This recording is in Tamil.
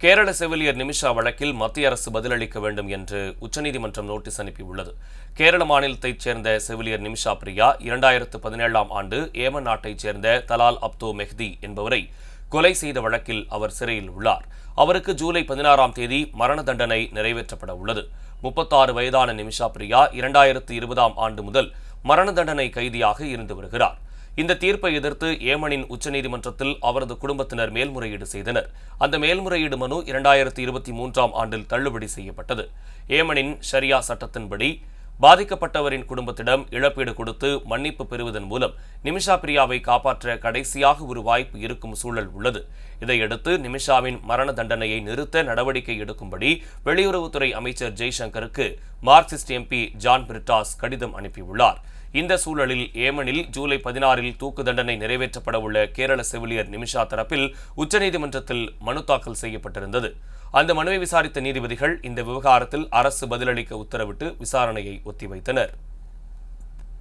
கேரள செவிலியர் நிமிஷா வழக்கில் மத்திய அரசு பதிலளிக்க வேண்டும் என்று உச்சநீதிமன்றம் நோட்டீஸ் அனுப்பியுள்ளது. கேரள மாநிலத்தைச் சேர்ந்த செவிலியர் நிமிஷா பிரியா 2017ஆம் ஆண்டு ஏமன் நாட்டைச் சேர்ந்த தலால் அப்தோ மெஹ்தி என்பவரை கொலை செய்த வழக்கில் அவர் சிறையில் உள்ளார். அவருக்கு ஜூலை 16ஆம் தேதி மரண தண்டனை நிறைவேற்றப்பட உள்ளது. 36 வயதான நிமிஷா பிரியா 2020ஆம் ஆண்டு முதல் மரண தண்டனை கைதியாக இருந்து வருகிறார். இந்த தீர்ப்பை எதிர்த்து ஏமனின் உச்சநீதிமன்றத்தில் அவரது குடும்பத்தினர் மேல்முறையீடு செய்தனர். அந்த மேல்முறையீடு மனு 2023ஆம் ஆண்டில் தள்ளுபடி செய்யப்பட்டது. ஏமனின் ஷரியா சட்டத்தின்படி பாதிக்கப்பட்டவரின் குடும்பத்திடம் இழப்பீடு கொடுத்து மன்னிப்பு பெறுவதன் மூலம் நிமிஷா பிரியாவை காப்பாற்ற கடைசியாக ஒரு வாய்ப்பு இருக்கும் சூழல் உள்ளது. இதையடுத்து நிமிஷாவின் மரண தண்டனையை நிறுத்த நடவடிக்கை எடுக்கும்படி வெளியுறவுத்துறை அமைச்சர் ஜெய்சங்கருக்கு மார்க்சிஸ்ட் எம்பி ஜான் பிரிட்டாஸ் கடிதம் அனுப்பியுள்ளார். இந்த சூழலில் ஏமனில் ஜூலை 16இல் தூக்கு தண்டனை நிறைவேற்றப்பட உள்ள கேரள செவிலியர் நிமிஷா தரப்பில் உச்சநீதிமன்றத்தில் மனு தாக்கல் செய்யப்பட்டிருந்தது. அந்த மனுவை விசாரித்த நீதிபதிகள் இந்த விவகாரத்தில் அரசு பதிலளிக்க உத்தரவிட்டு விசாரணையை ஒத்திவைத்தனர்.